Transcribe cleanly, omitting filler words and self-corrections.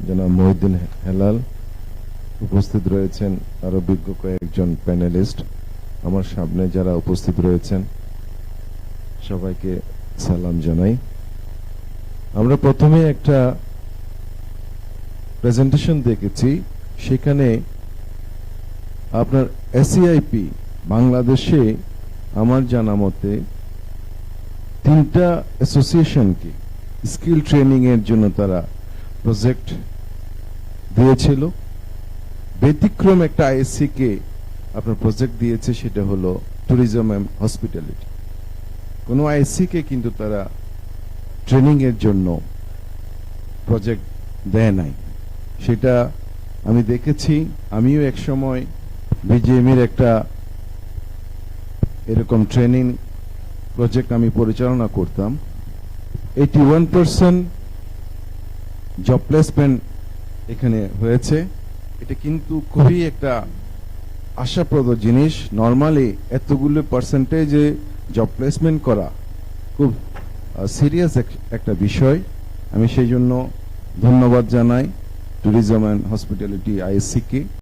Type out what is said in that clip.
জনাব মহিউদ্দিন হেলাল, উপস্থিত রয়েছেন আরো বিজ্ঞ কয়েকজন প্যানেলিস্ট, আমার সামনে যারা উপস্থিত রয়েছেন সবাইকে সালাম জানাই। আমরা প্রথমে একটা প্রেজেন্টেশন দেখেছি, সেখানে আপনার এসিআইপি বাংলাদেশে আমার জানা মতে 3টা অ্যাসোসিয়েশনকে স্কিল ট্রেনিং এর জন্য তারা প্রজেক্ট দিয়েছিল। ব্যতিক্রম একটা আইএসসি কে আপনার প্রজেক্ট দিয়েছে, সেটা হলো ট্যুরিজম এন্ড হসপিটালিটি। কোনো আইএসসি কে কিন্তু তারা ট্রেনিং এর জন্য প্রজেক্ট দেয় নাই। সেটা আমি দেখেছি, আমিও এক সময় বিজিএমইর একটা এরকম ট্রেনিং প্রজেক্ট আমি পরিচালনা করতাম। 81% জব প্লেসমেন্ট এখানে হয়েছে। এটা কিন্তু খুবই একটা আশাপ্রদ জিনিস। নর্মালি এতগুলো পার্সেন্টেজে জব প্লেসমেন্ট করা খুব সিরিয়াস একটা বিষয়। আমি সেই জন্য ধন্যবাদ জানাই tourism and hospitality ISC K.